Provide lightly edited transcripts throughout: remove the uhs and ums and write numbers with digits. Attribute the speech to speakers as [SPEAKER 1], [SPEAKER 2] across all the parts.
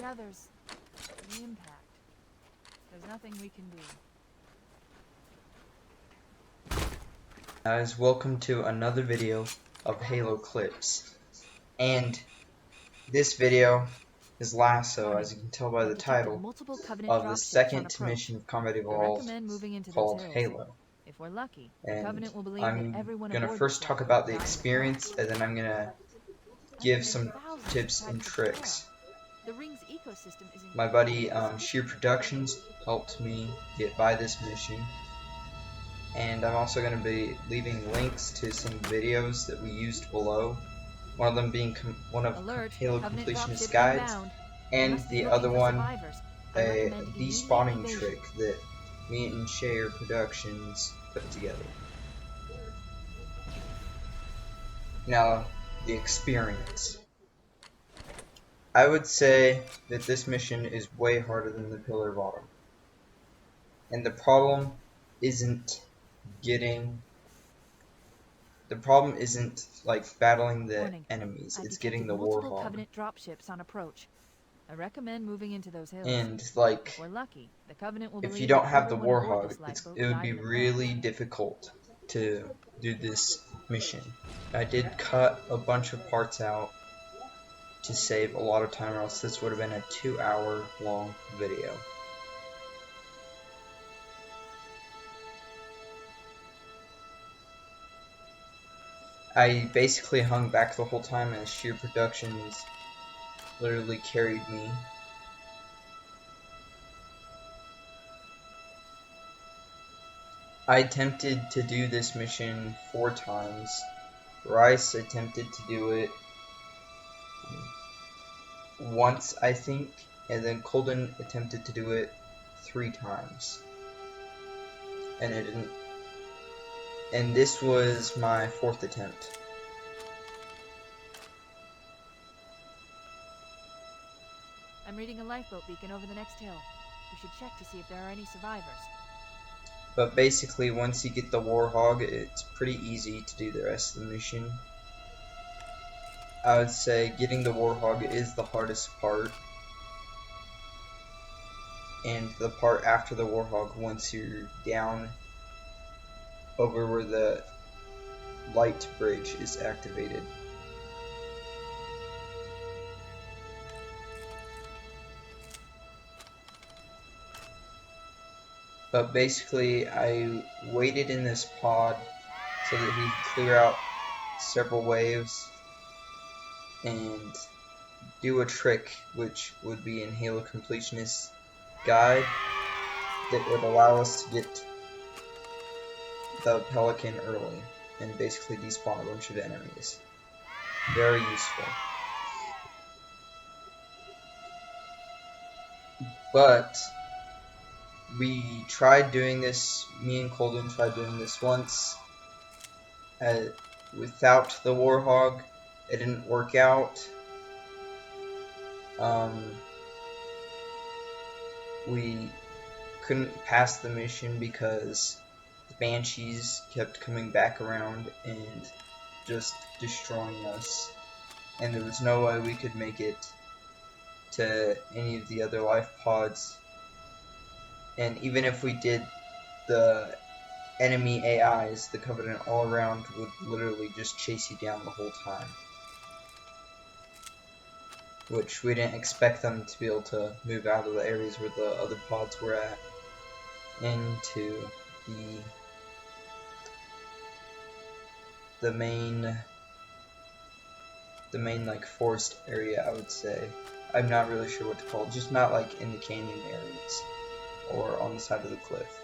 [SPEAKER 1] the others. The impact. There's nothing we can do.
[SPEAKER 2] Guys, welcome to another video of Halo clips. And this video is LASO, as you can tell by the title, of the second mission of Combat Evolved called Halo.
[SPEAKER 1] If we're lucky, the
[SPEAKER 2] And
[SPEAKER 1] Covenant will believe
[SPEAKER 2] I'm
[SPEAKER 1] that everyone
[SPEAKER 2] going to
[SPEAKER 1] aboard
[SPEAKER 2] first
[SPEAKER 1] this
[SPEAKER 2] talk
[SPEAKER 1] lifeboat
[SPEAKER 2] about the
[SPEAKER 1] died in
[SPEAKER 2] experience, and then I'm going to give some tips and tricks.
[SPEAKER 1] The ring's ecosystem is
[SPEAKER 2] My buddy Sheer Productions helped me get by this mission. And I'm also going to be leaving links to some videos that we used below. One of them being one of Halo Completionist Guides, and the other one a despawning trick that me and Sheer Productions put together. Now, the experience. I would say that this mission is way harder than the Pillar Bottom. And the problem isn't like battling the enemies, it's getting the Warhog.
[SPEAKER 1] Covenant dropships on approach. I recommend moving into those hills.
[SPEAKER 2] And like,
[SPEAKER 1] if we're lucky, the Covenant will
[SPEAKER 2] if you
[SPEAKER 1] believe
[SPEAKER 2] don't
[SPEAKER 1] that
[SPEAKER 2] have the
[SPEAKER 1] everyone aboard
[SPEAKER 2] Warhog,
[SPEAKER 1] this lifeboat
[SPEAKER 2] it would
[SPEAKER 1] died
[SPEAKER 2] be
[SPEAKER 1] in the
[SPEAKER 2] really
[SPEAKER 1] crash.
[SPEAKER 2] difficult to do this mission. I did cut a bunch of parts out to save a lot of time, or else this would have been a 2-hour long video. I basically hung back the whole time as Sheer Productions literally carried me. I attempted to do this mission 4 times. Rice attempted to do it once, I think, and then Colden attempted to do it 3 times. And it didn't. And this was my 4th attempt.
[SPEAKER 1] I'm reading a lifeboat beacon over the next hill. We should check to see if there are any survivors.
[SPEAKER 2] But basically, once you get the Warhog, it's pretty easy to do the rest of the mission. I would say getting the Warhog is the hardest part. And the part after the Warhog, once you're down over where the light bridge is activated. But basically, I waited in this pod so that he'd clear out several waves and do a trick, which would be in Halo Completionist Guide, that would allow us to get the Pelican early and basically despawn a bunch of enemies. Very useful. But we tried doing this, me and Colden tried doing this once without the Warhog. It didn't work out. We couldn't pass the mission because the Banshees kept coming back around and just destroying us, and there was no way we could make it to any of the other life pods. And even if we did, the enemy AIs, the Covenant all around, would literally just chase you down the whole time, which we didn't expect them to be able to move out of the areas where the other pods were at into the main like forest area, I would say. I'm not really sure what to call it, just not like in the canyon areas or on the side of the cliff.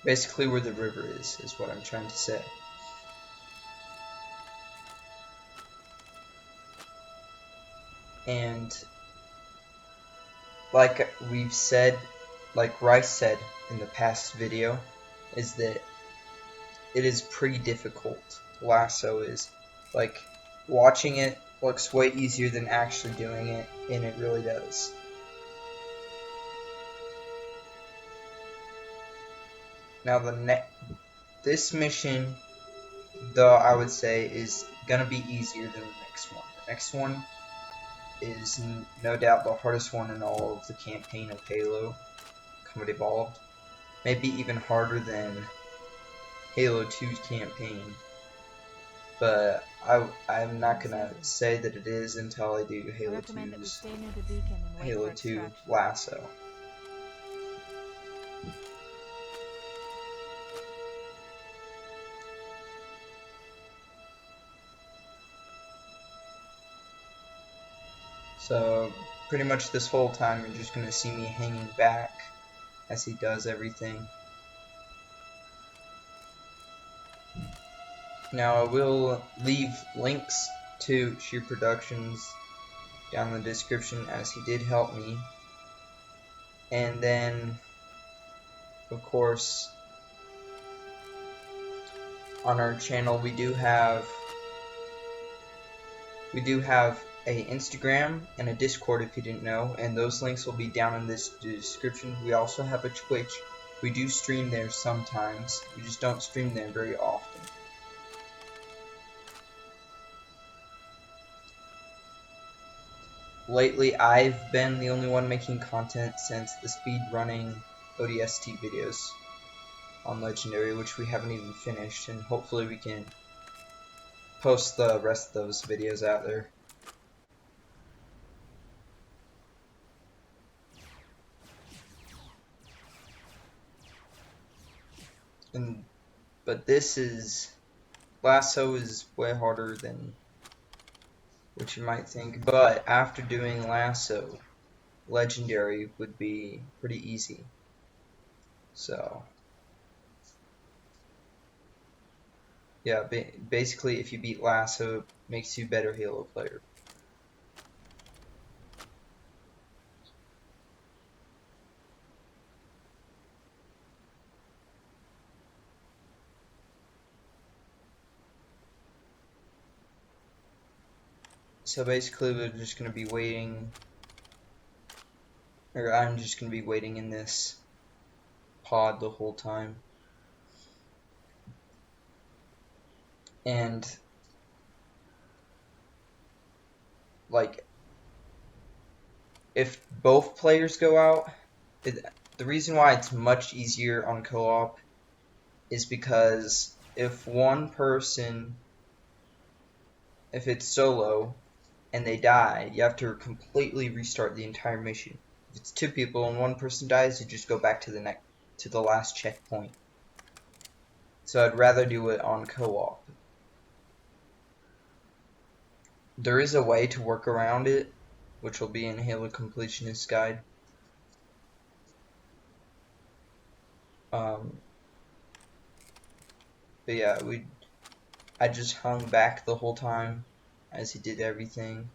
[SPEAKER 2] Basically where the river is what I'm trying to say. And like we've said, like Rice said in the past video, is that it is pretty difficult. LASO is. Like, watching it looks way easier than actually doing it, and it really does. Now this mission though I would say is gonna be easier than the next one. The next one is no doubt the hardest one in all of the campaign of Halo Combat Evolved. Maybe even harder than Halo 2's campaign. But I'm not gonna say that it is until I do
[SPEAKER 1] I
[SPEAKER 2] Halo
[SPEAKER 1] recommend that we
[SPEAKER 2] 2's
[SPEAKER 1] stay near the beacon and wait
[SPEAKER 2] Halo
[SPEAKER 1] for
[SPEAKER 2] 2
[SPEAKER 1] extraction.
[SPEAKER 2] LASO. So pretty much this whole time you're just gonna see me hanging back as he does everything. Now I will leave links to Sheer Productions down in the description as he did help me. And then of course on our channel we do have a Instagram and a Discord if you didn't know, and those links will be down in this description. We also have a Twitch. We do stream there sometimes. We just don't stream there very often. Lately, I've been the only one making content since the speedrunning ODST videos on Legendary, which we haven't even finished, and hopefully we can post the rest of those videos out there. But this is LASO is way harder than what you might think, but after doing LASO, Legendary would be pretty easy. So yeah, basically if you beat LASO, it makes you a better Halo player. So basically we're just going to be waiting, or I'm just going to be waiting in this pod the whole time. And like if both players go out, the reason why it's much easier on co-op is because if one person, if it's solo and they die, you have to completely restart the entire mission. If it's two people and one person dies, you just go back to the last checkpoint. So I'd rather do it on co-op. There is a way to work around it, which will be in Halo Completionist Guide. But yeah, I just hung back the whole time as he did everything.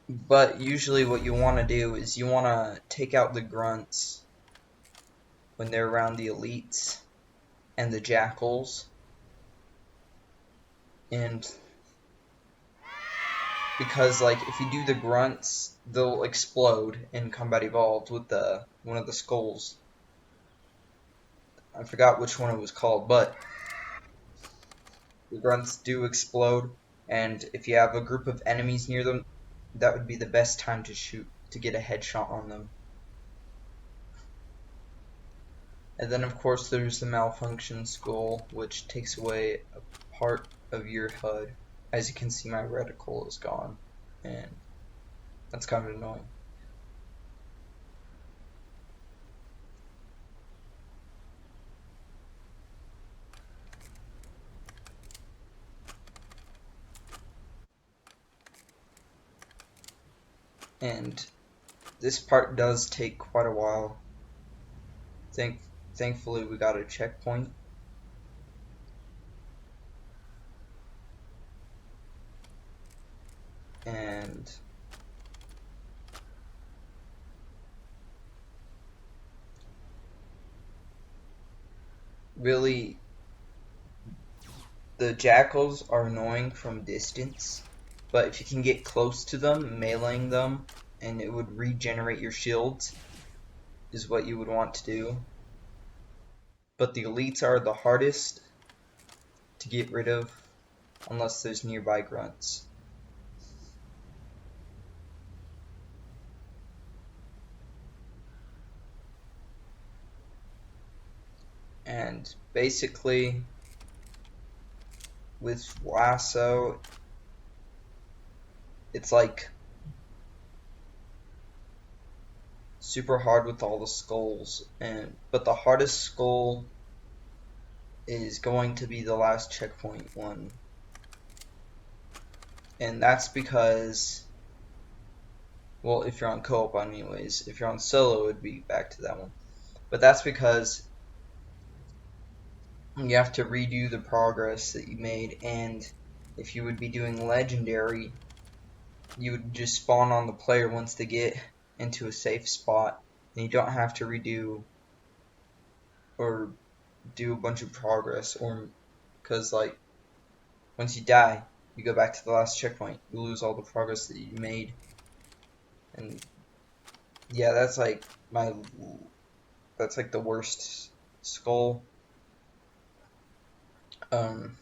[SPEAKER 2] But usually what you want to do is you want to take out the grunts when they're around the elites and the jackals. And because like if you do the grunts, they'll explode in Combat Evolved with one of the skulls. I forgot which one it was called, but the grunts do explode, and if you have a group of enemies near them, that would be the best time to shoot to get a headshot on them. And then of course there's the malfunction skull, which takes away a part of your HUD. As you can see, my reticle is gone, and that's kind of annoying. And this part does take quite a while. Thankfully we got a checkpoint. And really, the jackals are annoying from distance, but if you can get close to them, meleeing them, and it would regenerate your shields, is what you would want to do. But the elites are the hardest to get rid of unless there's nearby grunts. And basically, with LASO, it's like super hard with all the skulls, but the hardest skull is going to be the last checkpoint one. And that's because, well, if you're on co-op anyways, if you're on solo, it would be back to that one. But that's because you have to redo the progress that you made, and if you would be doing legendary, you would just spawn on the player once they get into a safe spot, and you don't have to redo or do a bunch of progress, or because like once you die, you go back to the last checkpoint, you lose all the progress that you made, and yeah, that's like the worst skull. Um,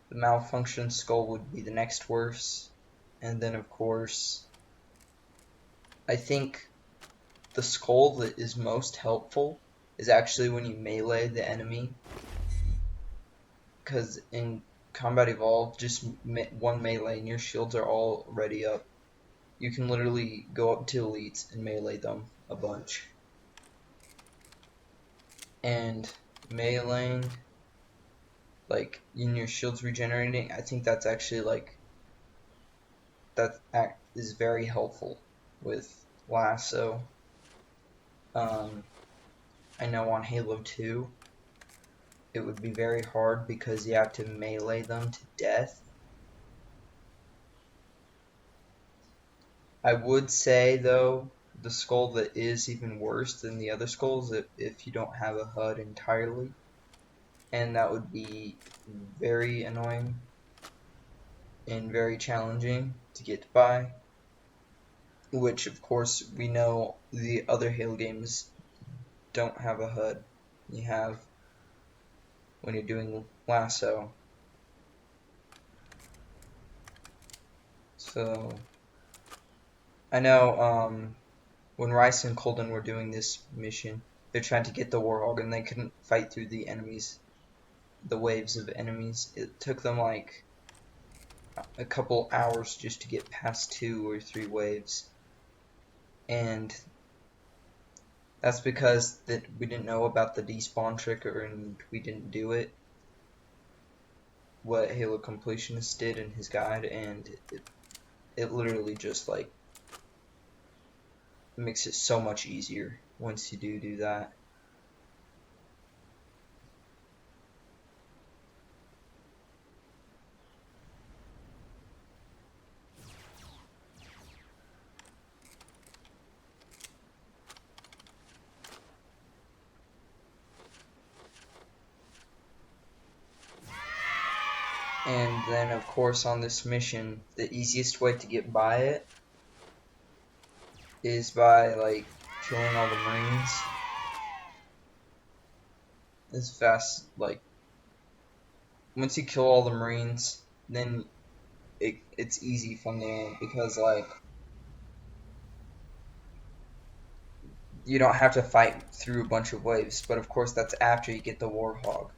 [SPEAKER 2] the malfunction skull would be the next worst, and then of course, I think the skull that is most helpful is actually when you melee the enemy, because in Combat Evolved, just one melee and your shields are already up. You can literally go up to elites and melee them a bunch. And meleeing, like, in your shields regenerating, I think that's actually, like, that is very helpful with LASO. I know on Halo 2, it would be very hard because you have to melee them to death. I would say, though, the skull that is even worse than the other skulls if you don't have a HUD entirely, and that would be very annoying and very challenging to get by, which of course we know the other Halo games don't have a HUD. You have when you're doing LASO. So I know when Rice and Colden were doing this mission, they're trying to get the Warhog and they couldn't fight through the waves of enemies. It took them like a couple hours just to get past 2 or 3 waves. And that's because we didn't know about the despawn trick and we didn't do it. What Halo Completionist did in his guide, and it literally just like makes it so much easier once you do that. And then of course on this mission, the easiest way to get by it is by like killing all the Marines as fast. Like once you kill all the Marines, then it's easy from there because like you don't have to fight through a bunch of waves. But of course that's after you get the Warhog.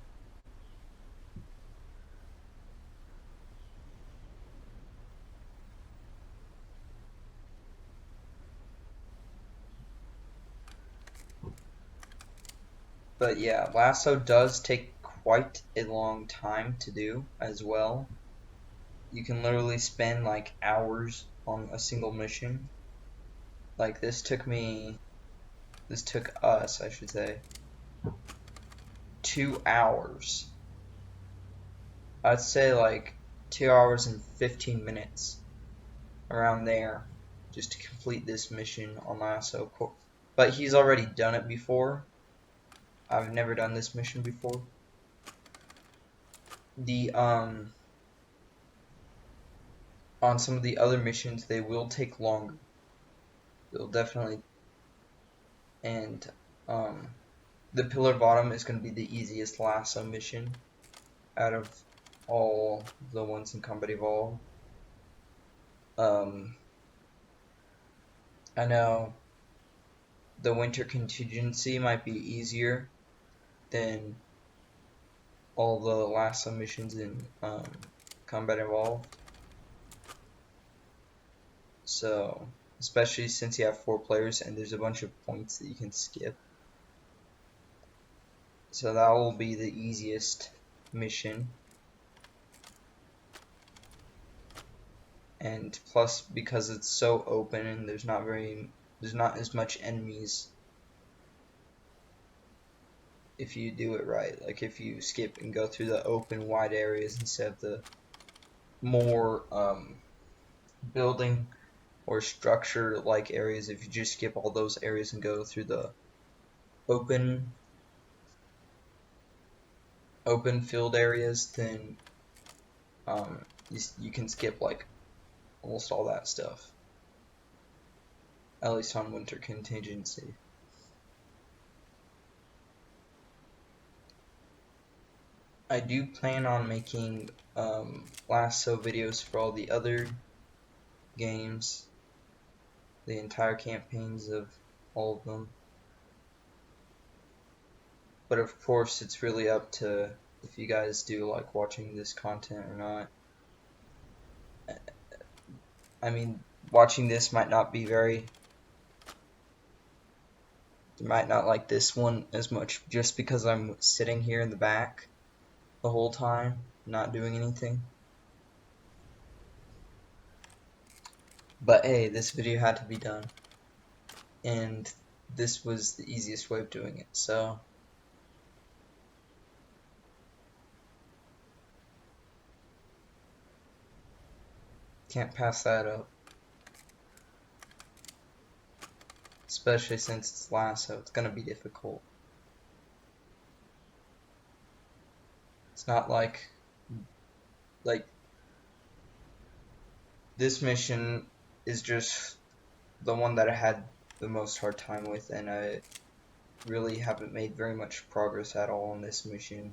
[SPEAKER 2] But yeah, LASO does take quite a long time to do as well. You can literally spend like hours on a single mission. Like this took us, I should say, 2 hours. I'd say like 2 hours and 15 minutes around there just to complete this mission on LASO. But he's already done it before. I've never done this mission before. The on some of the other missions they will take longer. It'll definitely, and the Pillar Bottom is going to be the easiest LASO mission out of all the ones in Combat Evolved. I know the Winter Contingency might be easier than all the LASO missions in Combat Evolved. So, especially since you have 4 players and there's a bunch of points that you can skip. So that will be the easiest mission. And plus, because it's so open and there's not as much enemies if you do it right. Like if you skip and go through the open wide areas instead of the more building or structure like areas. If you just skip all those areas and go through the open field areas, then you can skip like almost all that stuff, at least on Winter Contingency. I do plan on making LASO videos for all the other games, the entire campaigns of all of them. But of course, it's really up to if you guys do like watching this content or not. I mean, watching this might not be very... You might not like this one as much just because I'm sitting here in the back the whole time, not doing anything. But hey, this video had to be done. And this was the easiest way of doing it, so... Can't pass that up. Especially since it's LASO, it's gonna be difficult. It's not like this mission is just the one that I had the most hard time with, and I really haven't made very much progress at all on this mission.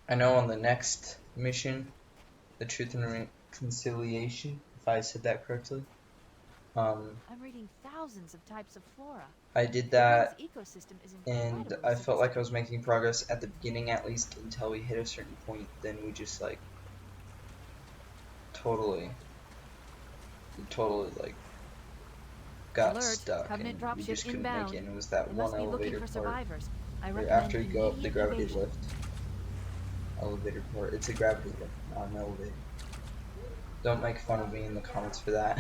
[SPEAKER 2] I know on the next mission, the Truth and Reconciliation, if I said that correctly,
[SPEAKER 1] I'm reading thousands of types of flora.
[SPEAKER 2] I did that,
[SPEAKER 1] Ecosystem is
[SPEAKER 2] and I felt like I was making progress at the beginning, at least until we hit a certain point. Then we just like totally like got stuck, and we just couldn't make it. And it was that one elevator part where after you go up the gravity lift elevator part. It's a gravity lift, not an elevator. Don't make fun of me in the comments for that.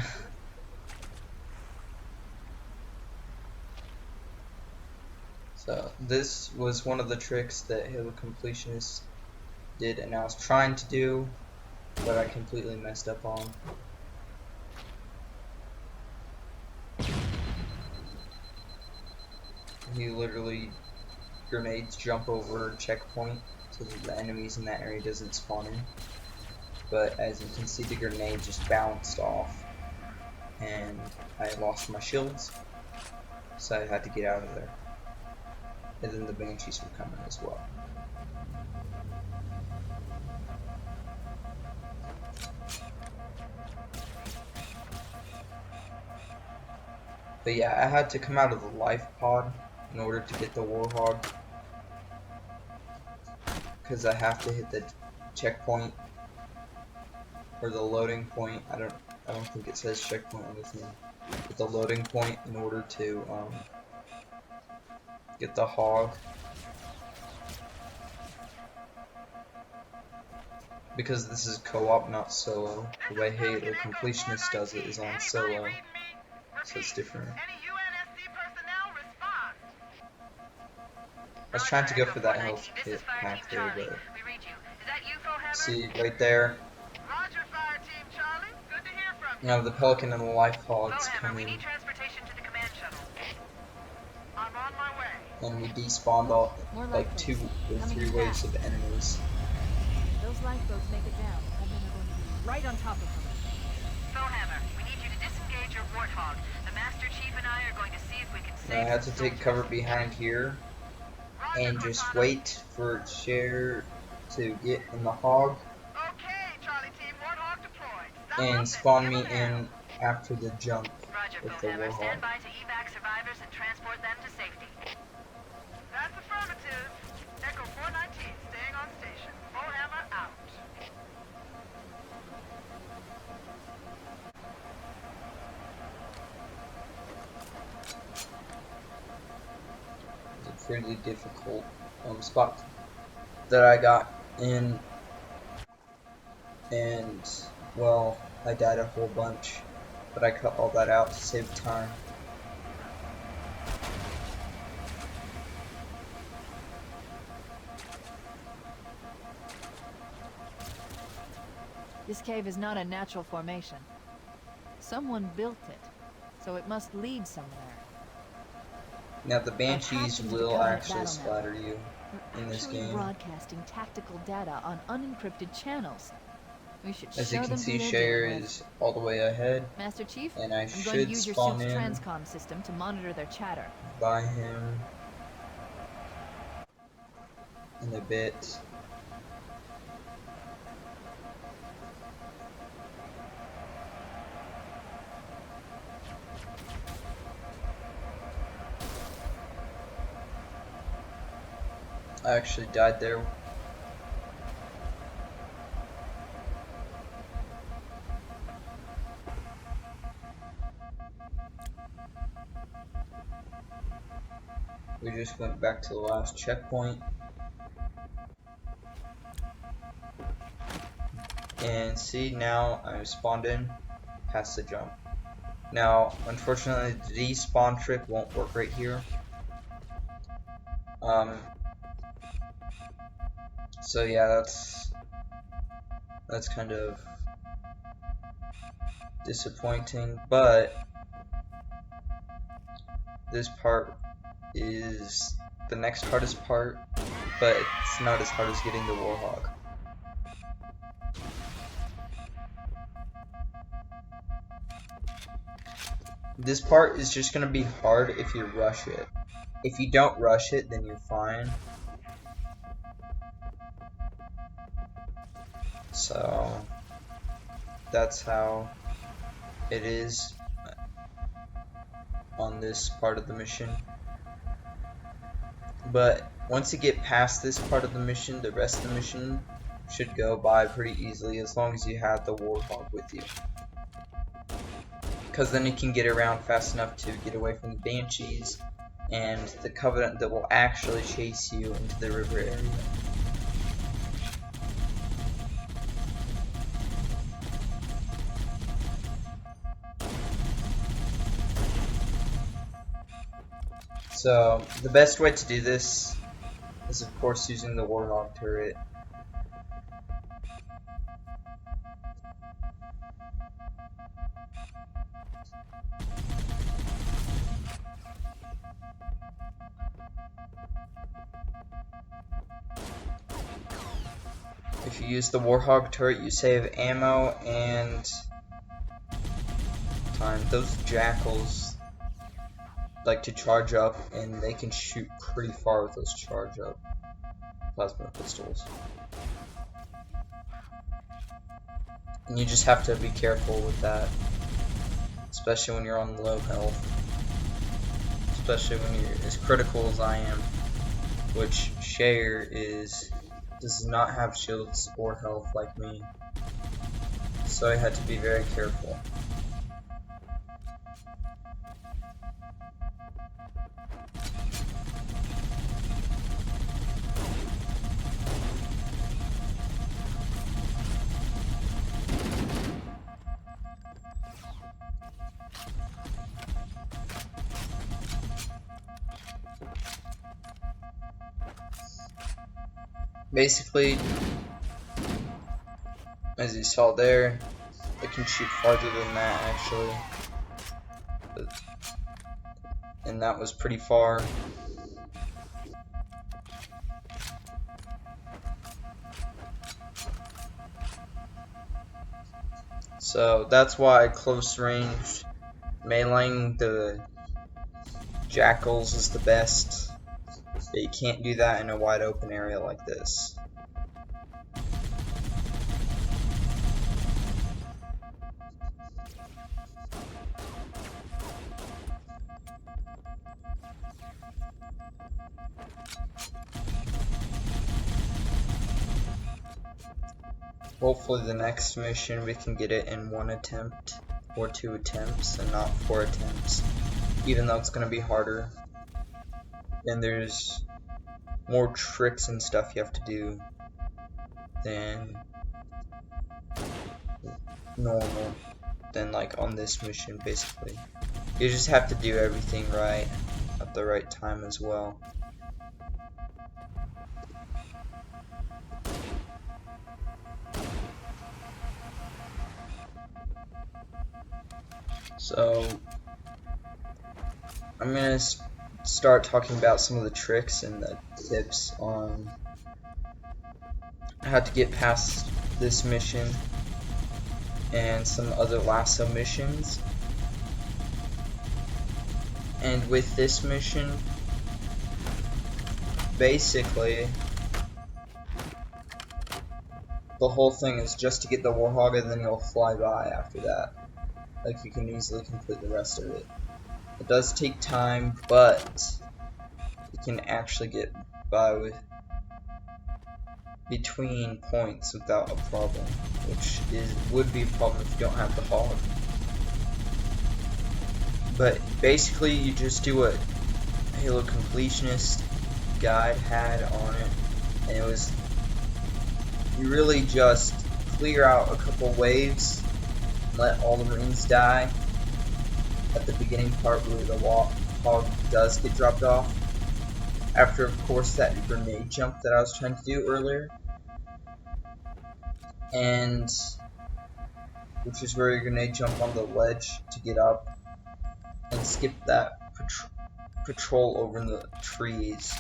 [SPEAKER 2] So this was one of the tricks that Halo Completionist did, and I was trying to do, but I completely messed up on. He literally grenades jump over checkpoint so that the enemies in that area doesn't spawn in. But as you can see, the grenade just bounced off, and I lost my shields, so I had to get out of there. And then the Banshees were coming as well. But yeah, I had to come out of the life pod in order to get the Warhog, because I have to hit the checkpoint or the loading point. I don't think it says checkpoint on this thing, but the loading point in order to get the hog. Because this is co-op, not solo. The way Halo Completionist does it is on solo, so it's different. I was trying to go for that health kit pack there, but see right there. Now the Pelican and the Life Hogs come in, and we despawned all like 2 or 3 waves of enemies.
[SPEAKER 1] Those lifeboats make it down. Our men are going to be right on top of them.
[SPEAKER 3] Hammer, we
[SPEAKER 1] Warthog. The Master Chief and I are going to see if we can
[SPEAKER 2] Now I
[SPEAKER 1] save
[SPEAKER 2] have
[SPEAKER 1] some
[SPEAKER 2] to take
[SPEAKER 1] soldiers.
[SPEAKER 2] cover behind here
[SPEAKER 1] Roger,
[SPEAKER 2] and just
[SPEAKER 1] Cortana.
[SPEAKER 2] wait for Cher to get in the hog
[SPEAKER 1] Okay, Charlie Team, Warthog deployed. Stop
[SPEAKER 2] and
[SPEAKER 1] up
[SPEAKER 2] spawn
[SPEAKER 1] and give
[SPEAKER 2] me
[SPEAKER 1] 'em hell.
[SPEAKER 2] in after the jump
[SPEAKER 1] Roger,
[SPEAKER 2] with the
[SPEAKER 1] Bonehammer.
[SPEAKER 2] Warhog.
[SPEAKER 1] Stand by to evac survivors and transport them to safety. That's affirmative. Echo 419, staying on station. Bonehammer out.
[SPEAKER 2] It's a pretty difficult spot that I got in, and well, I died a whole bunch, but I cut all that out to save time.
[SPEAKER 1] This cave is not a natural formation. Someone built it, so it must lead somewhere.
[SPEAKER 2] Now the Banshees
[SPEAKER 1] into the
[SPEAKER 2] will
[SPEAKER 1] Covenant
[SPEAKER 2] actually
[SPEAKER 1] battle
[SPEAKER 2] splatter you
[SPEAKER 1] We're
[SPEAKER 2] in this
[SPEAKER 1] actually
[SPEAKER 2] game.
[SPEAKER 1] broadcasting tactical data on unencrypted channels. We should
[SPEAKER 2] As you
[SPEAKER 1] show
[SPEAKER 2] can
[SPEAKER 1] them
[SPEAKER 2] see,
[SPEAKER 1] who they're
[SPEAKER 2] Cher
[SPEAKER 1] dealing with.
[SPEAKER 2] is all the way ahead,
[SPEAKER 1] Master Chief,
[SPEAKER 2] and I
[SPEAKER 1] I'm going to
[SPEAKER 2] should
[SPEAKER 1] use your
[SPEAKER 2] spawn
[SPEAKER 1] suit's
[SPEAKER 2] in
[SPEAKER 1] transcom system to monitor their chatter.
[SPEAKER 2] by him in a bit. I actually died there. We just went back to the last checkpoint. And see, now I'm spawned in past the jump. Now, unfortunately, the despawn trick won't work right here. So yeah, that's kind of disappointing, but this part is the next hardest part, but it's not as hard as getting the Warhog. This part is just gonna be hard if you rush it. If you don't rush it, then you're fine. So that's how it is on this part of the mission. But once you get past this part of the mission, the rest of the mission should go by pretty easily as long as you have the Warthog with you. Because then you can get around fast enough to get away from the Banshees and the Covenant that will actually chase you into the river area. So the best way to do this is of course using the Warthog turret. If you use the Warthog turret, you save ammo and time. Those jackals like to charge up, and they can shoot pretty far with those charge up plasma pistols. And you just have to be careful with that, especially when you're on low health. Especially when you're as critical as I am, which Cher does not have shields or health like me. So I had to be very careful. Basically, as you saw there, it can shoot farther than that actually. And that was pretty far. So that's why close range Meleeing the jackals is the best, but you can't do that in a wide open area like this. Hopefully the next mission we can get it in 1 attempt or 2 attempts and not 4 attempts, even though it's going to be harder. And there's more tricks and stuff you have to do than normal, than like on this mission basically. You just have to do everything right at the right time as well. So I'm gonna start talking about some of the tricks and the tips on how to get past this mission and some other LASO missions. And with this mission, basically the whole thing is just to get the Warhog and then you'll fly by after that. Like, you can easily complete the rest of it. It does take time, but you can actually get by with between points without a problem, which would be a problem if you don't have the hog. But basically you just do what Halo Completionist guide had on it, and it was you really just clear out a couple waves, let all the Marines die at the beginning part where the hog does get dropped off. After, of course, that grenade jump that I was trying to do earlier, and which is where your grenade jump on the ledge to get up, and skip that patrol over in the trees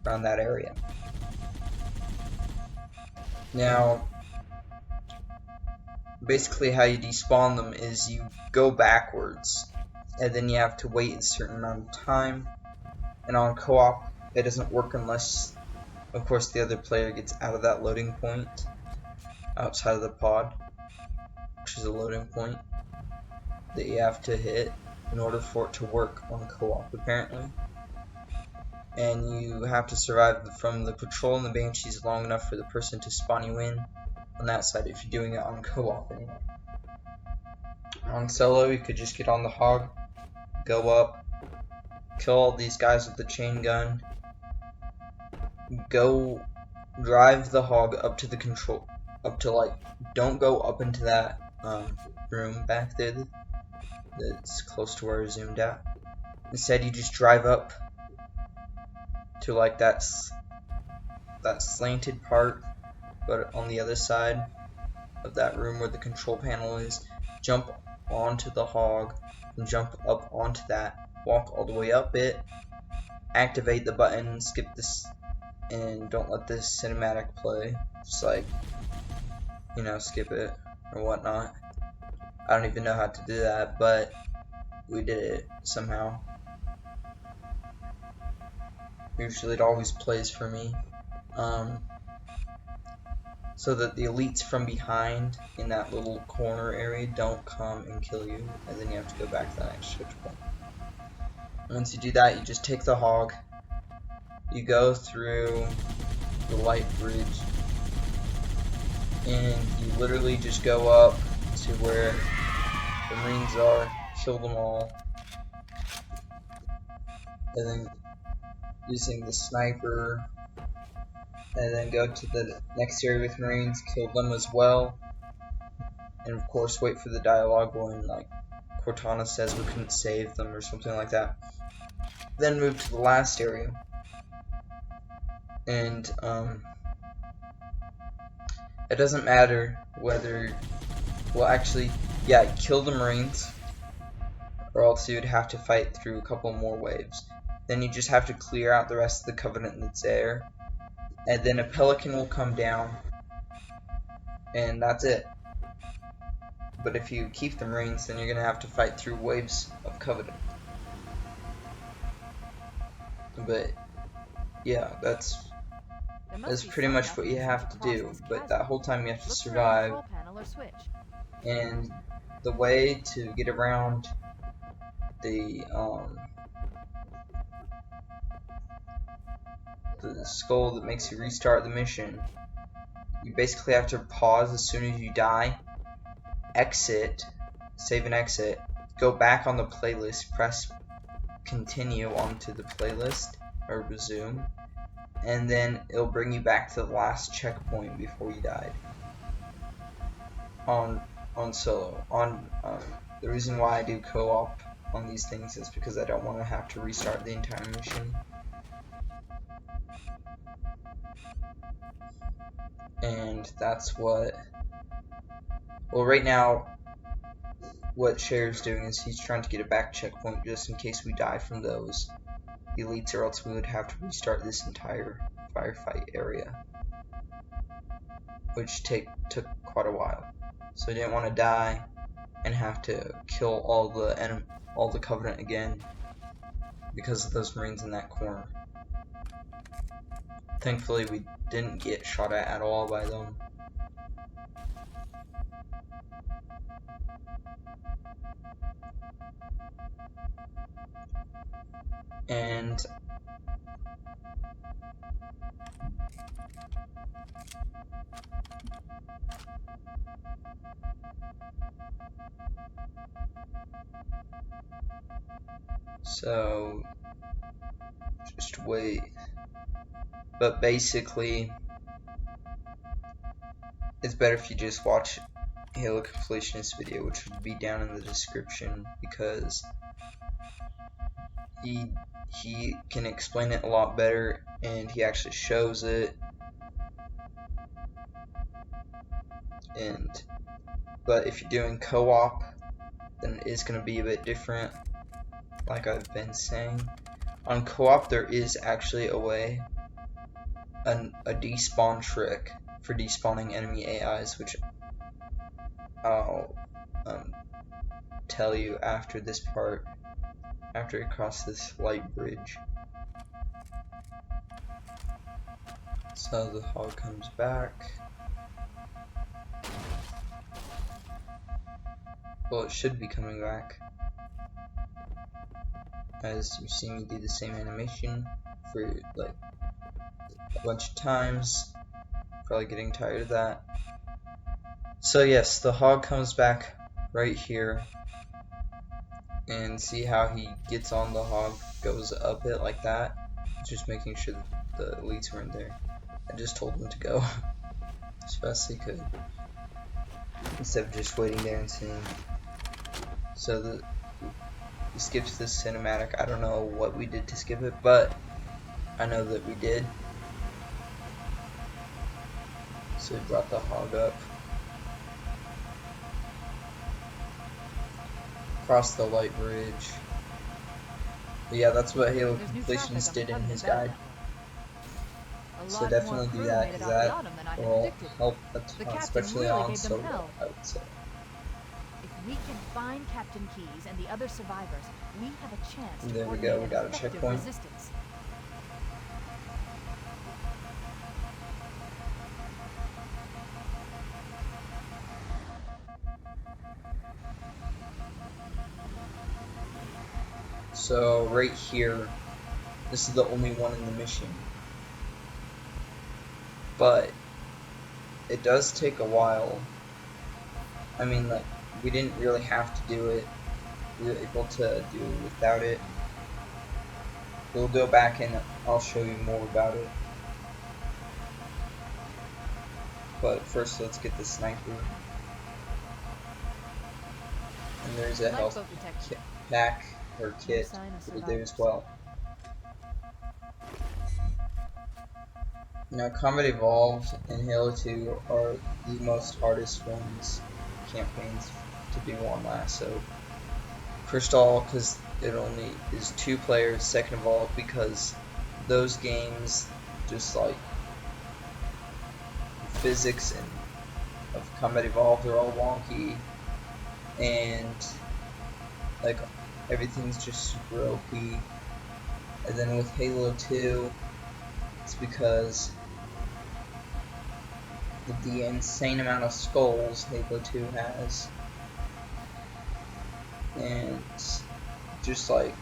[SPEAKER 2] around that area. Now, basically how you despawn them is you go backwards, and then you have to wait a certain amount of time, and on co-op it doesn't work unless, of course, the other player gets out of that loading point outside of the pod, which is a loading point that you have to hit in order for it to work on co-op apparently. And you have to survive from the patrol and the banshees long enough for the person to spawn you in on that side if you're doing it on co-op anyway. On solo you could just get on the hog, go up, kill all these guys with the chain gun, go drive the hog up to the control, up to like, don't go up into that room back there that's close to where I zoomed at. Instead you just drive up to like that slanted part, but on the other side of that room where the control panel is, jump onto the hog and jump up onto that, walk all the way up it, activate the button, skip this, and don't let this cinematic play, just like, you know, skip it or whatnot. I don't even know how to do that, but we did it somehow. Usually it always plays for me, so that the elites from behind in that little corner area don't come and kill you, and then you have to go back to the next switch point. Once you do that, you just take the hog, you go through the light bridge, and you literally just go up to where the Marines are, kill them all, and then using the sniper, and then go to the next area with Marines, kill them as well, and of course wait for the dialogue when like Cortana says we couldn't save them or something like that. Then move to the last area, and it doesn't matter whether, well actually, yeah, kill the Marines, or else you'd have to fight through a couple more waves. Then you just have to clear out the rest of the Covenant that's there, and then a Pelican will come down, and that's it. But if you keep the Marines, then you're gonna have to fight through waves of Covenant. But yeah, that's pretty much what you have to do. But that whole time you have to survive. And the way to get around the skull that makes you restart the mission, you basically have to pause as soon as you die, exit, save and exit, go back on the playlist, press continue onto the playlist, or resume, and then it'll bring you back to the last checkpoint before you died. On solo. The reason why I do co-op on these things is because I don't want to have to restart the entire mission. And that's what... Well, right now, what Cher's doing is he's trying to get a back checkpoint just in case we die from those elites, or else we would have to restart this entire firefight area, which took quite a while. So I didn't want to die and have to kill all the Covenant again because of those Marines in that corner. Thankfully, we didn't get shot at all by them. And so just wait. But basically, it's better if you just watch Halo Completionist video, which would be down in the description, because he can explain it a lot better, and he actually shows it. But if you're doing co-op, then it is going to be a bit different, like I've been saying. On co-op, there is actually a way, a despawn trick for despawning enemy AIs, which I'll tell you after this part, after I cross this light bridge. So the hog comes back. Well, it should be coming back, as you see me do the same animation for like a bunch of times. Probably getting tired of that. So yes, the hog comes back right here, and see how he gets on the hog, goes up it like that, just making sure that the elites weren't there. I just told him to go as fast as he could, instead of just waiting there and seeing. So he skips this cinematic. I don't know what we did to skip it, but I know that we did. So he brought the hog up, across the light bridge. But yeah, that's what Halo Completionist did in his guide. So definitely do that, because that will help a ton, especially on solo, I would say.
[SPEAKER 3] If we can find Captain Keyes and the other survivors, we have a chance to
[SPEAKER 2] There we go, we got a
[SPEAKER 3] effective
[SPEAKER 2] checkpoint.
[SPEAKER 3] resistance.
[SPEAKER 2] So right here, this is the only one in the mission. But it does take a while. I mean, like, we didn't really have to do it. We were able to do it without it. We'll go back and I'll show you more about it. But first, let's get the sniper. And there's a health pack or kit over there as well. Now, Combat Evolved and Halo 2 are the most hardest campaigns to do on LASO. First of all, because it only is 2 players. Second of all, because those games, just like physics and of Combat Evolved, are all wonky. and like everything's just super OP. And then with Halo 2, it's because of the insane amount of skulls Halo 2 has, and just like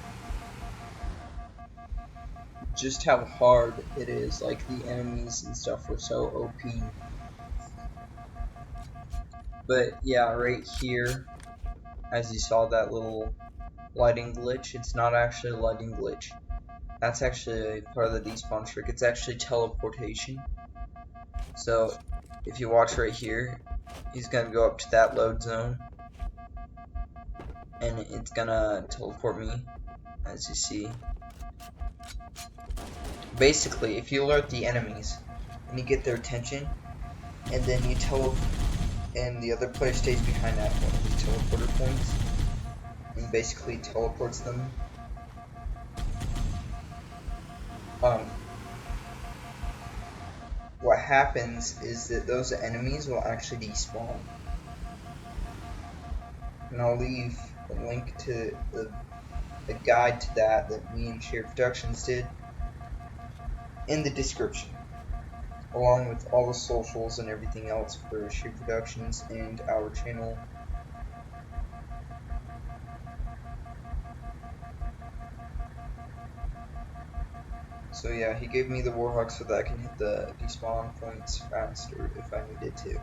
[SPEAKER 2] just how hard it is. Like the enemies and stuff were so OP. But yeah, right here, as you saw that little lighting glitch, it's not actually a lighting glitch. That's actually a part of the despawn trick. It's actually teleportation. So if you watch right here, he's gonna go up to that load zone, and it's gonna teleport me, as you see. Basically, if you alert the enemies and you get their attention, and then you and the other player stays behind that one of these teleporter points, and basically teleports them. What happens is that those enemies will actually despawn. And I'll leave a link to the guide to that me and Shared Productions did in the description, along with all the socials and everything else for Shared Productions and our channel. So yeah, he gave me the Warhawk so that I can hit the despawn points faster if I needed to.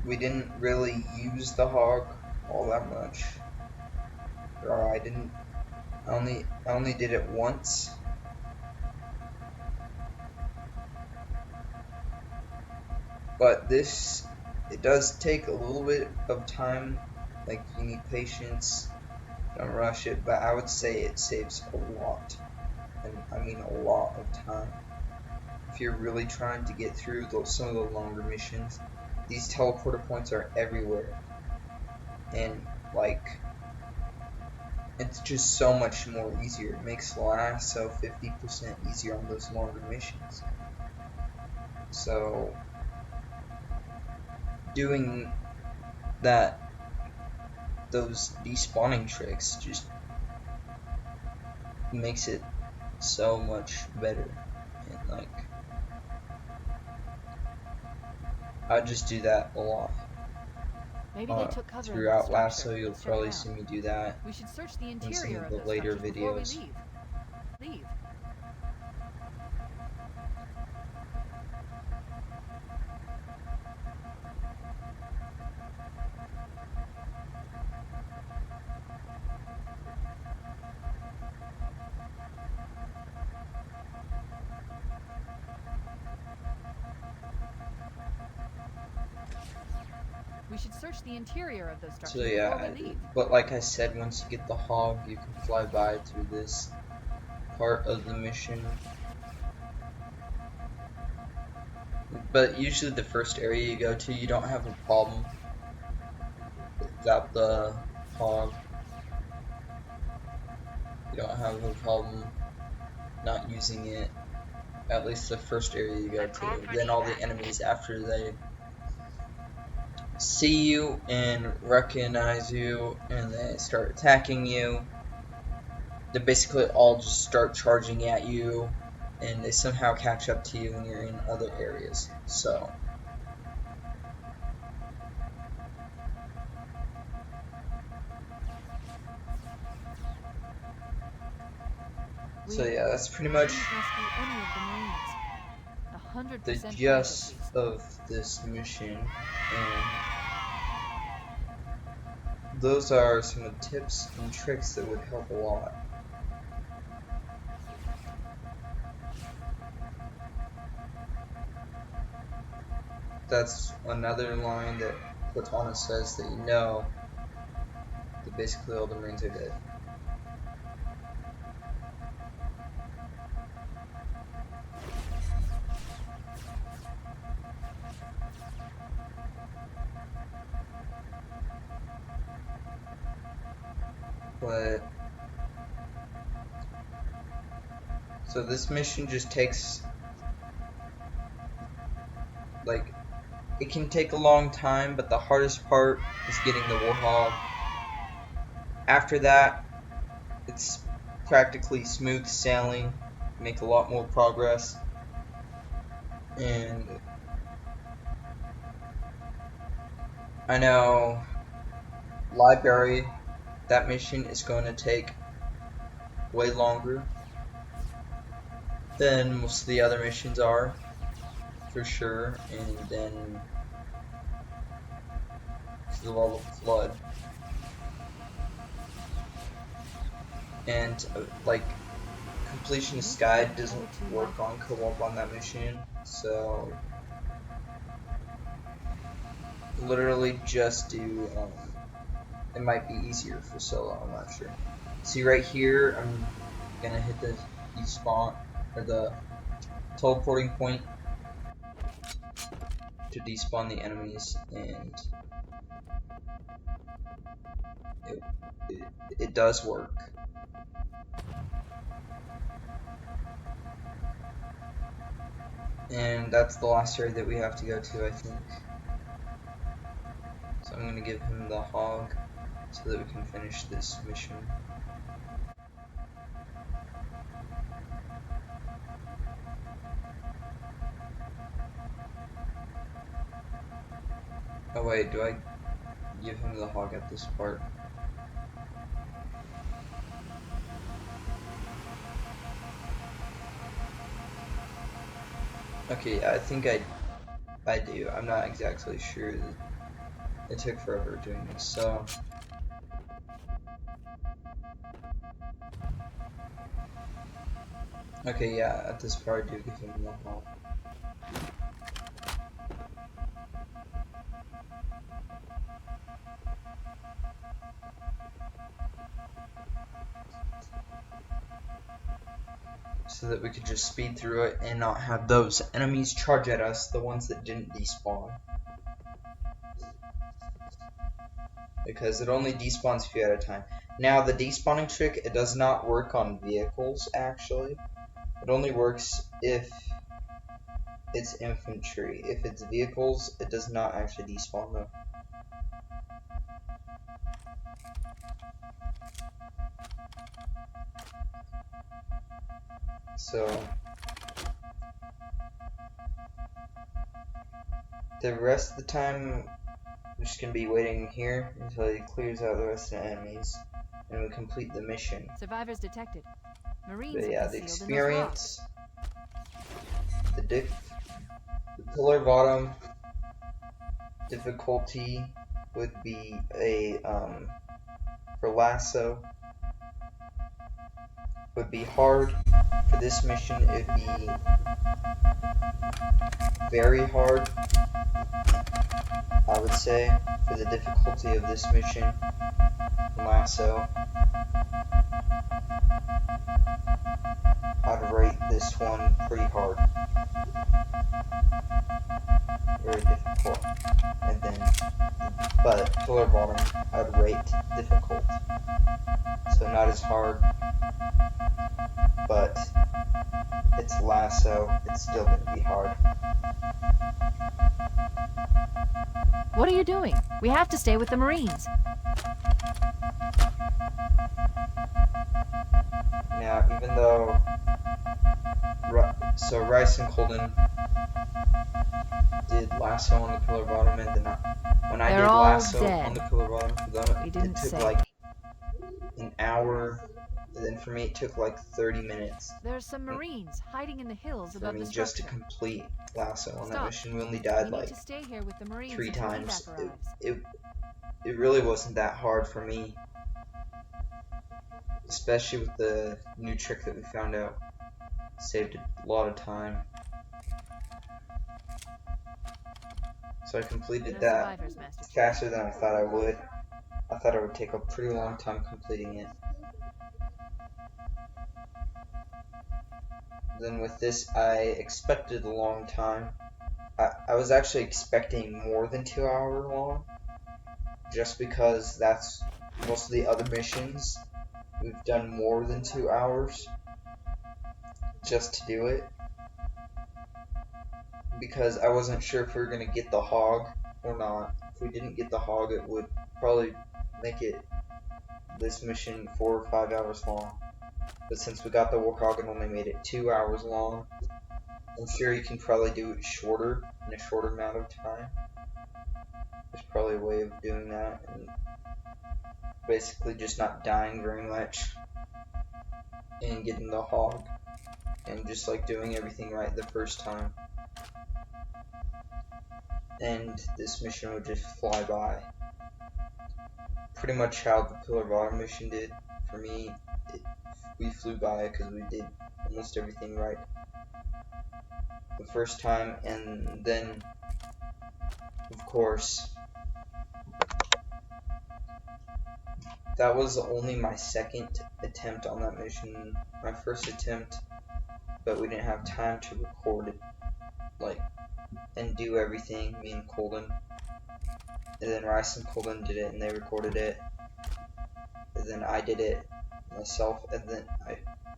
[SPEAKER 2] We didn't really use the Hawk all that much. Or I didn't. I only did it once. But it does take a little bit of time. Like you need patience. Don't rush it. But I would say it saves a lot. And I mean a lot of time. If you're really trying to get through some of the longer missions, these teleporter points are everywhere. And like it's just so much more easier. It makes LASO 50% easier on those longer missions. So doing those despawning tricks just makes it so much better. And like I just do that a lot.
[SPEAKER 3] Maybe they took cover in that
[SPEAKER 2] Throughout
[SPEAKER 3] structure.
[SPEAKER 2] LASO, you'll
[SPEAKER 3] Let's check it
[SPEAKER 2] probably
[SPEAKER 3] out.
[SPEAKER 2] see me do that
[SPEAKER 3] We should search the
[SPEAKER 2] in some
[SPEAKER 3] interior
[SPEAKER 2] of
[SPEAKER 3] of
[SPEAKER 2] the
[SPEAKER 3] those
[SPEAKER 2] later
[SPEAKER 3] structures before we
[SPEAKER 2] videos.
[SPEAKER 3] leave. We should search the interior of those
[SPEAKER 2] So
[SPEAKER 3] structures
[SPEAKER 2] yeah,
[SPEAKER 3] before we leave.
[SPEAKER 2] but like I said, once you get the hog, you can fly by through this part of the mission. But usually the first area you go to, you don't have a problem without the hog. You don't have a problem not using it. At least the first area you go
[SPEAKER 1] Let's go
[SPEAKER 2] to.
[SPEAKER 1] for an
[SPEAKER 2] Then all the
[SPEAKER 1] evac.
[SPEAKER 2] enemies, after they see you and recognize you and they start attacking you, they basically all just start charging at you, and they somehow catch up to you when you're in other areas. So yeah, that's pretty much
[SPEAKER 3] Didn't rescue any of the Marines.
[SPEAKER 2] the
[SPEAKER 3] 100%
[SPEAKER 2] gist
[SPEAKER 3] casualties.
[SPEAKER 2] of this mission, and those are some of the tips and tricks that would help a lot. That's another line that Cortana says that you know that basically all the Marines are dead. But so this mission just takes it can take a long time, but the hardest part is getting the Warthog. After that, it's practically smooth sailing, make a lot more progress, and I know Library, that mission is going to take way longer than most of the other missions are, for sure, and then because of all the flood. And like completionist guide doesn't work on co-op on that mission, so literally just do it might be easier for solo, I'm not sure. See right here, I'm gonna hit the despawn or the teleporting point to despawn the enemies, and it does work. And that's the last area that we have to go to, I think. So I'm gonna give him the hog so that we can finish this mission. Oh wait, do I give him the hog at this part? Okay, I think I do. I'm not exactly sure. It took forever doing this, so okay, yeah, at this part I do give him the hog. So that we could just speed through it and not have those enemies charge at us, the ones that didn't despawn. Because it only despawns a few at a time. Now, the despawning trick, it does not work on vehicles, actually. It only works if it's infantry. If it's vehicles, it does not actually despawn them. So the rest of the time, we're just gonna be waiting here until he clears out the rest of the enemies, and we complete the mission.
[SPEAKER 3] Survivors detected. Marines
[SPEAKER 2] But
[SPEAKER 3] are
[SPEAKER 2] yeah, the
[SPEAKER 3] concealed in those rocks.
[SPEAKER 2] experience, the pillar bottom difficulty would be a for LASO would be hard. For this mission, it'd be very hard, I would say, for the difficulty of this mission. LASO, I'd rate this one pretty hard, very difficult, and then, but pillar bottom, I'd rate difficult, so not as hard, but it's LASO, it's still gonna be hard.
[SPEAKER 3] What are you doing? We have to stay with the Marines.
[SPEAKER 2] Now, even though so Rice and Colden did LASO on the pillar bottom, and then when I
[SPEAKER 3] They're
[SPEAKER 2] did
[SPEAKER 3] all
[SPEAKER 2] LASO
[SPEAKER 3] dead.
[SPEAKER 2] on the pillar bottom for them,
[SPEAKER 3] We
[SPEAKER 2] it
[SPEAKER 3] didn't
[SPEAKER 2] took
[SPEAKER 3] say.
[SPEAKER 2] like an hour, and then for me it took like 30 minutes.
[SPEAKER 3] There's some Marines hiding in the hills
[SPEAKER 2] For
[SPEAKER 3] above
[SPEAKER 2] me
[SPEAKER 3] the
[SPEAKER 2] just to
[SPEAKER 3] structure.
[SPEAKER 2] complete LASO on that
[SPEAKER 3] Stop.
[SPEAKER 2] mission. We only
[SPEAKER 3] We
[SPEAKER 2] died
[SPEAKER 3] need
[SPEAKER 2] like
[SPEAKER 3] to stay here with the Marines
[SPEAKER 2] 3
[SPEAKER 3] until
[SPEAKER 2] times.
[SPEAKER 3] evac arrives.
[SPEAKER 2] It really wasn't that hard for me, especially with the new trick that we found out. Saved a lot of time. So I completed
[SPEAKER 3] No
[SPEAKER 2] that
[SPEAKER 3] survivors, Master Chief.
[SPEAKER 2] faster than I thought I would. I thought it would take a pretty long time completing it. Then with this, I expected a long time. I was actually expecting more than 2 hour long, just because that's most of the other missions. We've done more than 2 hours just to do it. because I wasn't sure if we were going to get the hog or not. If we didn't get the hog, it would probably make this mission 4 or 5 hours long. But since we got the warthog, it only made it 2 hours long. I'm sure you can probably do it shorter, in a shorter amount of time. There's probably a way of doing that, and basically just not dying very much, and getting the hog, and just like doing everything right the first time. And this mission would just fly by. Pretty much how the Pillar of Autumn mission did. For me, we flew by because we did almost everything right the first time, and then, of course, that was only my second attempt on that mission. My first attempt, but we didn't have time to record it, like, and do everything, me and Colden. And then Rice and Colden did it, and they recorded it. And then I did it myself, and then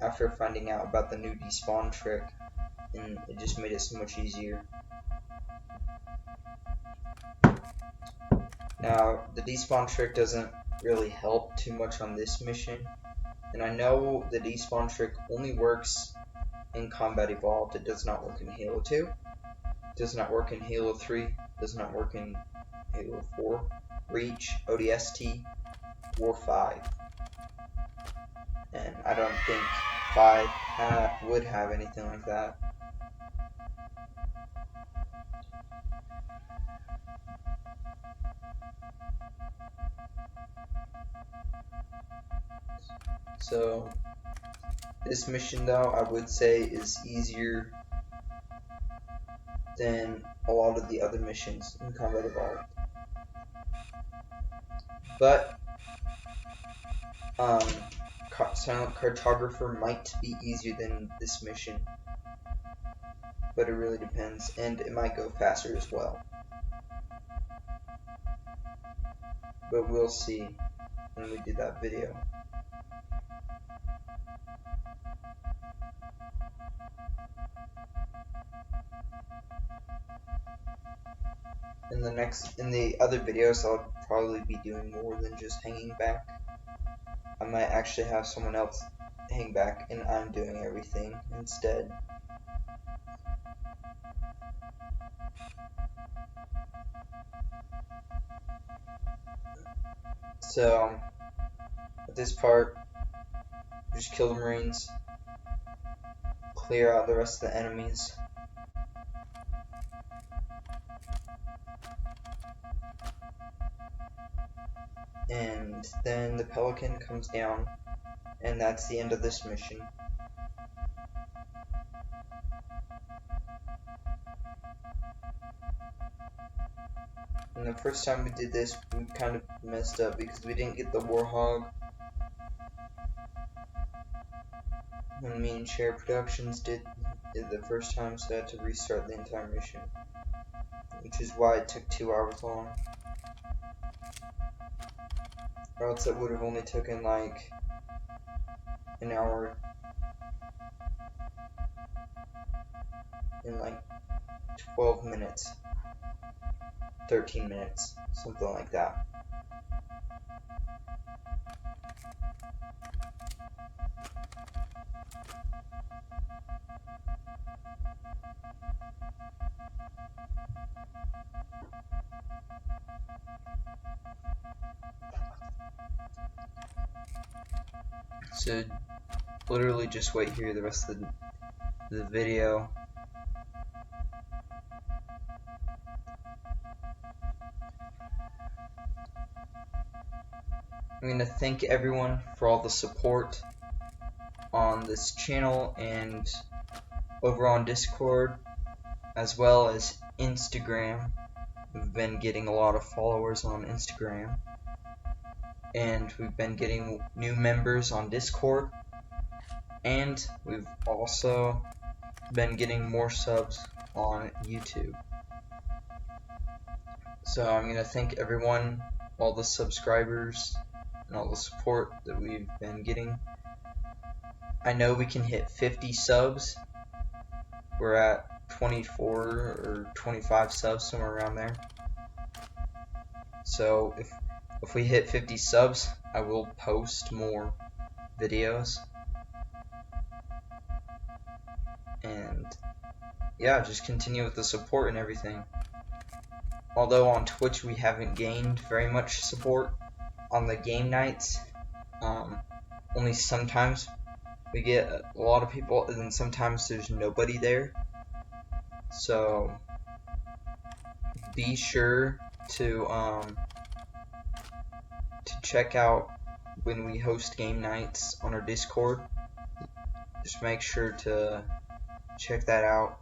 [SPEAKER 2] after finding out about the new despawn trick, and it just made it so much easier. Now, the despawn trick doesn't really help too much on this mission, and I know the despawn trick only works in Combat Evolved. It does not work in Halo 2, it does not work in Halo 3, it does not work in Halo 4, Reach, ODST, or 5. And I don't think 5 would have anything like that. So, this mission though, I would say is easier than a lot of the other missions in Combat Evolved. But, Silent Cartographer might be easier than this mission. But it really depends, and it might go faster as well. But we'll see when we do that video. In the other videos, I'll probably be doing more than just hanging back. I might actually have someone else hang back, and I'm doing everything instead. So, at this part, just kill the Marines, clear out the rest of the enemies. And then the Pelican comes down, and that's the end of this mission. And the first time we did this, we kind of messed up because we didn't get the Warhog. When me and Share Productions did it the first time, so I had to restart the entire mission, which is why it took 2 hours long. Or else it would have only taken like an hour and like 12 minutes, 13 minutes, something like that. So literally just wait here the rest of the video. I'm going to thank everyone for all the support on this channel and over on Discord, as well as Instagram. We've been getting a lot of followers on Instagram, and we've been getting new members on Discord, and we've also been getting more subs on YouTube. So I'm going to thank everyone, all the subscribers, and all the support that we've been getting. I know we can hit 50 subs we're at 24 or 25 subs, somewhere around there. So if we hit 50 subs, I will post more videos. And yeah, just continue with the support and everything. Although on Twitch we haven't gained very much support on the game nights, only sometimes we get a lot of people, and then sometimes there's nobody there. So be sure to check out when we host game nights on our Discord. Just make sure to check that out.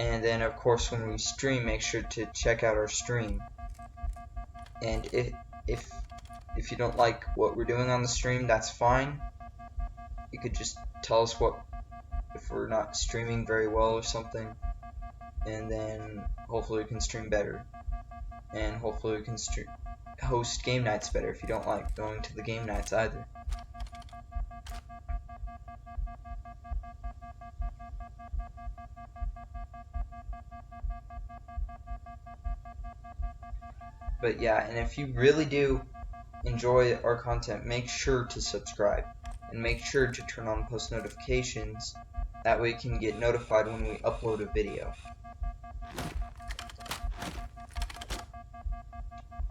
[SPEAKER 2] And then of course when we stream, make sure to check out our stream. And if you don't like what we're doing on the stream, that's fine. You could just tell us if we're not streaming very well or something, and then hopefully we can stream better, and hopefully we can host game nights better if you don't like going to the game nights either. But yeah, and if you really do enjoy our content, make sure to subscribe and make sure to turn on post notifications. That way you can get notified when we upload a video,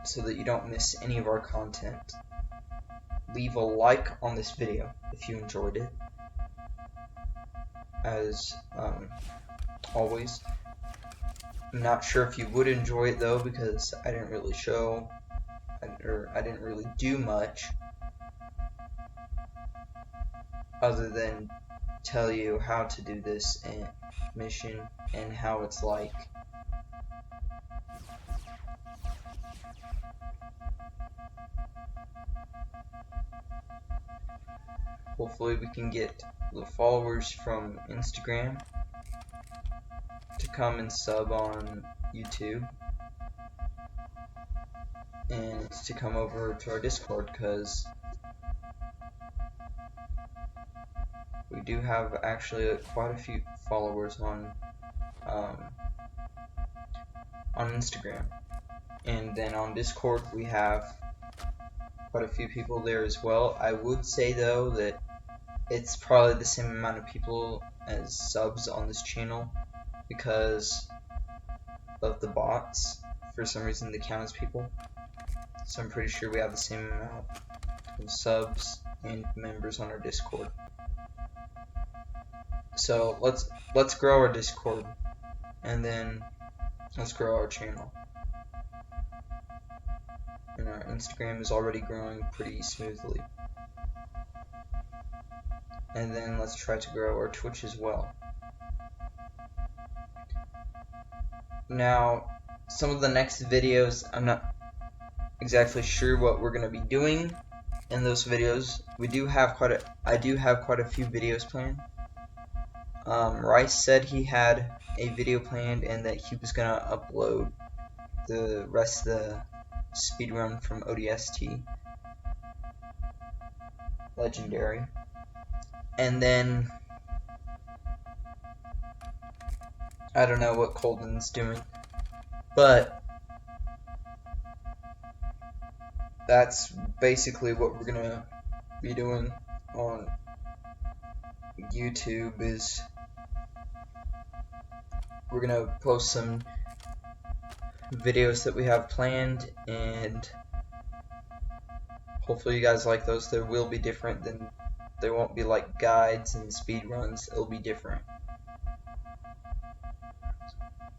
[SPEAKER 2] so that you don't miss any of our content. Leave a like on this video if you enjoyed it, as always. I'm not sure if you would enjoy it though, because I didn't really I didn't really do much other than tell you how to do this mission and how it's like. Hopefully we can get the followers from Instagram to come and sub on YouTube, and to come over to our Discord, because we do have actually quite a few followers on Instagram. And then on Discord we have quite a few people there as well. I would say though that it's probably the same amount of people as subs on this channel, because of the bots. For some reason they count as people. So I'm pretty sure we have the same amount of subs and members on our Discord. So let's grow our Discord, and then let's grow our channel. And our Instagram is already growing pretty smoothly. And then let's try to grow our Twitch as well. Now, some of the next videos, I'm not exactly sure what we're gonna be doing in those videos. I do have quite a few videos planned. Rice said he had a video planned and that he was gonna upload the rest of the speedrun from ODST Legendary. And then I don't know what Colden's doing, but that's basically what we're gonna be doing on YouTube. Is we're gonna post some videos that we have planned, and hopefully you guys like those. They will be different than, they won't be like guides and speed runs. It'll be different.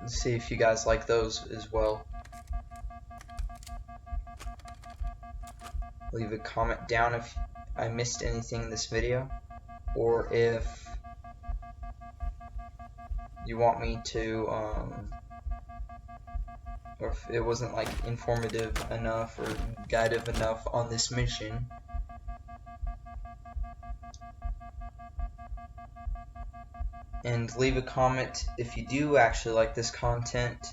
[SPEAKER 2] Let's see if you guys like those as well. Leave a comment down if I missed anything in this video, or if you want me to or if it wasn't like informative enough or guided enough on this mission. And leave a comment if you do actually like this content,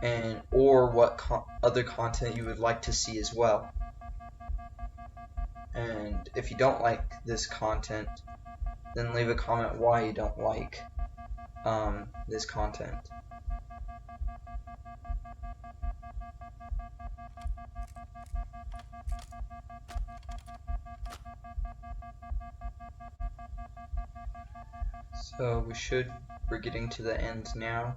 [SPEAKER 2] and or what other content you would like to see as well. And if you don't like this content, then leave a comment why you don't like this content. So we're getting to the end now.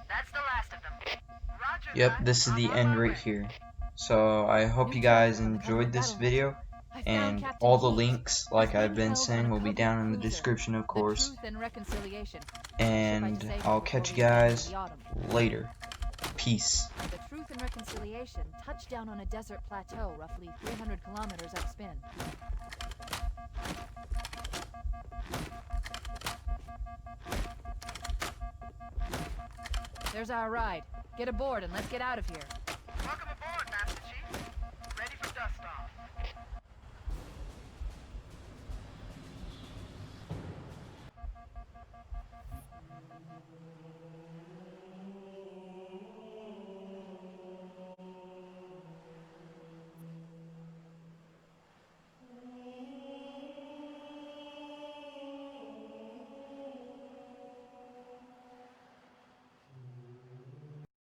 [SPEAKER 1] That's the last of them. Roger
[SPEAKER 2] Yep,
[SPEAKER 1] that.
[SPEAKER 2] this is
[SPEAKER 1] I'm
[SPEAKER 2] the
[SPEAKER 1] on
[SPEAKER 2] end
[SPEAKER 1] my
[SPEAKER 2] right
[SPEAKER 1] way.
[SPEAKER 2] here. So I hope you guys enjoyed this video, and all the links, like I've been saying, will be down in the description, of course.
[SPEAKER 3] The Truth and Reconciliation.
[SPEAKER 2] And I'll catch you guys later. Peace.
[SPEAKER 3] The Truth and Reconciliation touched down on a desert plateau roughly 300 kilometers upspin. There's our ride. Get aboard and let's get out of here.
[SPEAKER 1] Welcome aboard, Master Chief.